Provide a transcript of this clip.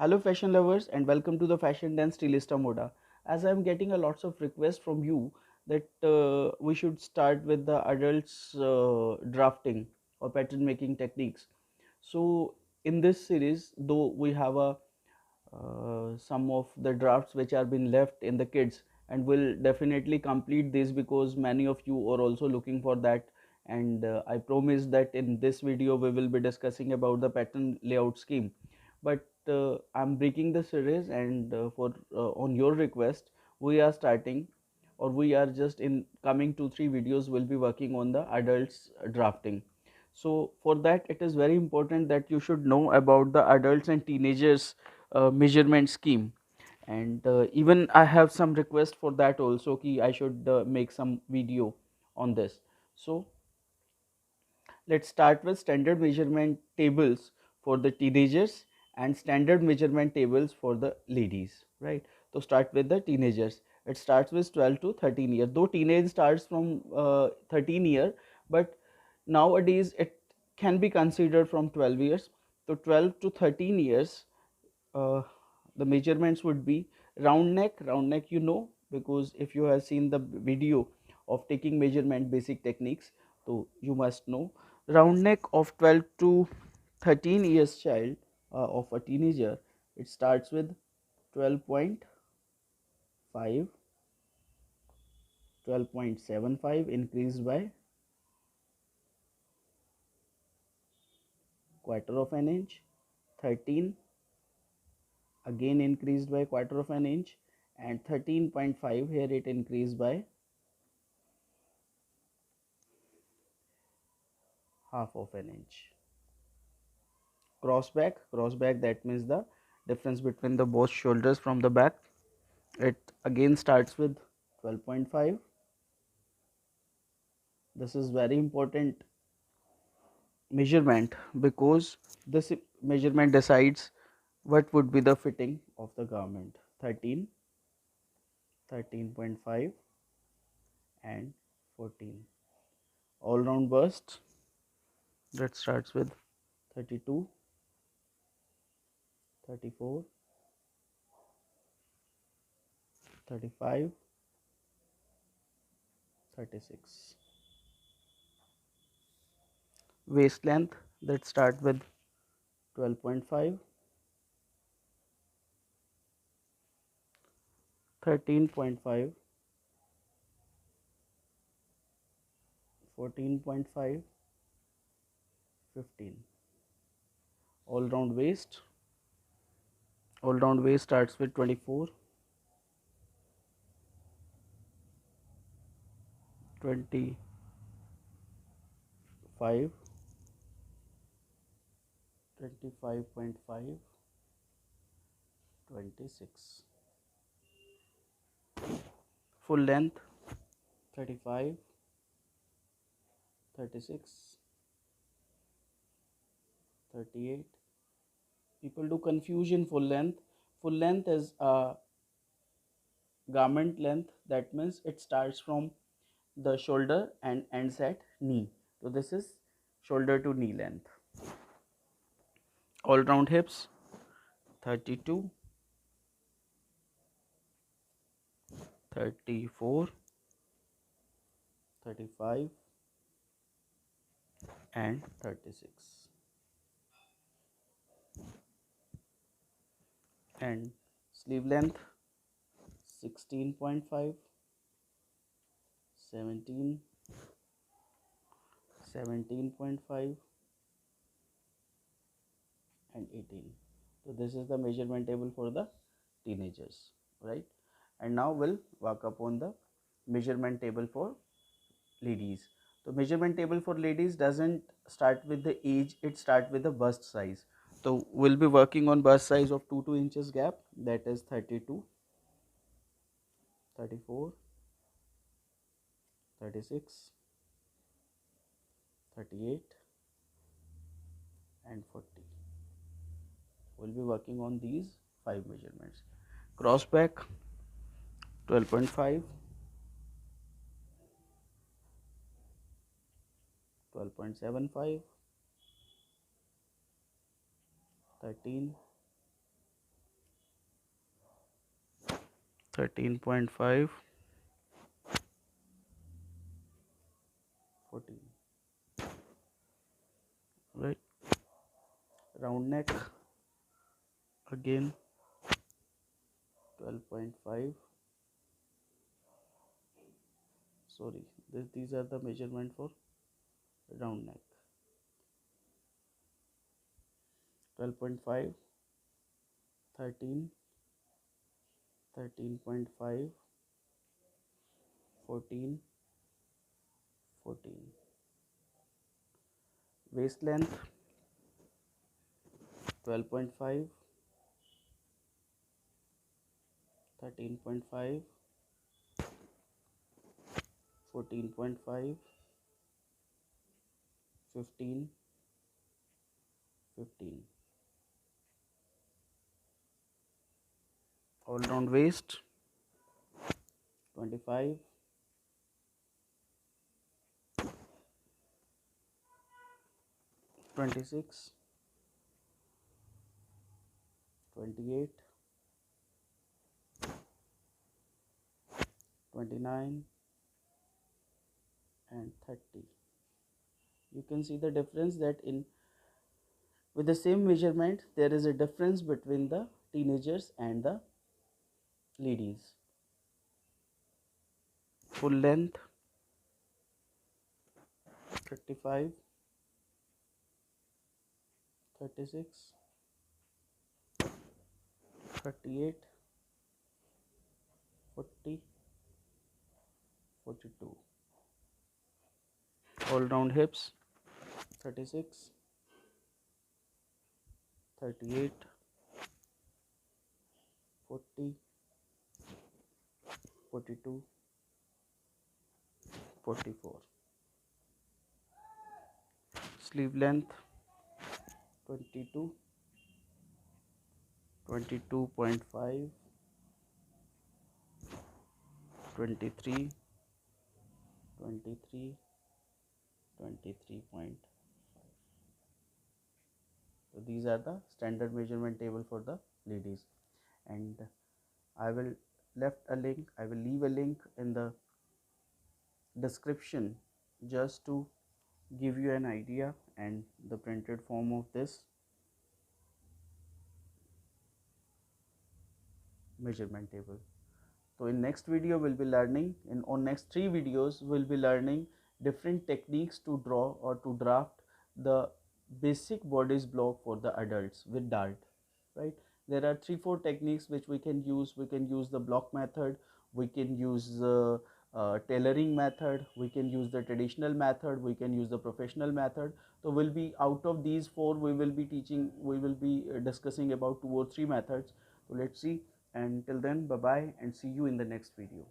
Hello fashion lovers and welcome to the Fashion Dance Stylista Moda. As I am getting a lots of requests from you that we should start with the adults drafting or pattern making techniques. So in this series, though we have a some of the drafts which are been left in the kids, and will definitely complete this because many of you are also looking for that. And I promise that in this video we will be discussing about the pattern layout scheme, but I'm breaking the series, and for on your request we are starting, or we are just in coming 2 3 videos will be working on the adults drafting. So for that it is very important that you should know about the adults and teenagers measurement scheme. And even I have some request for that also ki I should make some video on this. So let's start with standard measurement tables for the teenagers and standard measurement tables for the ladies, right? So start with the teenagers. It starts with 12 to 13 years, though teenage starts from 13 year, but nowadays it can be considered from 12 years. So 12 to 13 years, uh, the measurements would be round neck, you know, because if you have seen the video of taking measurement basic techniques, so you must know round neck of 12 to 13 years child, of a teenager. It starts with 12.5, 12.75 increased by quarter of an inch, 13 again increased by quarter of an inch, and 13.5 here it increased by half of an inch. Cross back, that means the difference between the both shoulders from the back. It again starts with 12.5. This is very important measurement because this measurement decides what would be the fitting of the garment. 13, 13.5 and 14. All round bust, that starts with 32, 34, 35, 36. Waist length, that start with 12.5, 13.5, 14.5, 15. All round waist starts with 24, 25, 25.5, 26. Full length 35, 36, 38. People do confusion full length. Full length is a garment length, that means it starts from the shoulder and ends at knee. So this is shoulder to knee length. All round hips 32, 34, 35 and 36. And sleeve length 16.5, 17, 17.5 and 18. So this is the measurement table for the teenagers, right? And now we'll work upon the measurement table for ladies. So measurement table for ladies doesn't start with the age, it starts with the bust size. So we'll be working on bust size of 2 inches gap, that is 32, 34, 36, 38 and 40. We'll be working on these 5 measurements. Cross back 12.5, 12.75, 13, 13.5, 14, right? Round neck, again 12.5. Sorry, these are the measurement for round neck. 12.5, 13, 13.5, 14, 14. Waist length 12.5, 13.5, 14.5, 15, 15. All round waist 25, 26, 28, 29 and 30. You can see the difference that in with the same measurement there is a difference between the teenagers and the ladies. Full length 35, 36, 38, 40, 42. All round hips 36, 38, 40, 42, 44. Sleeve length 22, 22.5, 23, 23, 23.5. So these are the standard measurement table for the ladies, and I will leave a link in the description just to give you an idea and the printed form of this measurement table. So in next video we'll be learning, in on next 3 videos we'll be learning different techniques to draw or to draft the basic bodice block for the adults with dart, right? There are 3-4 techniques which we can use. We can use the block method, we can use tailoring method, we can use the traditional method, we can use the professional method. So we'll be out of these 4 we will be discussing about 2 or 3 methods. So let's see, and till then, bye bye and see you in the next video.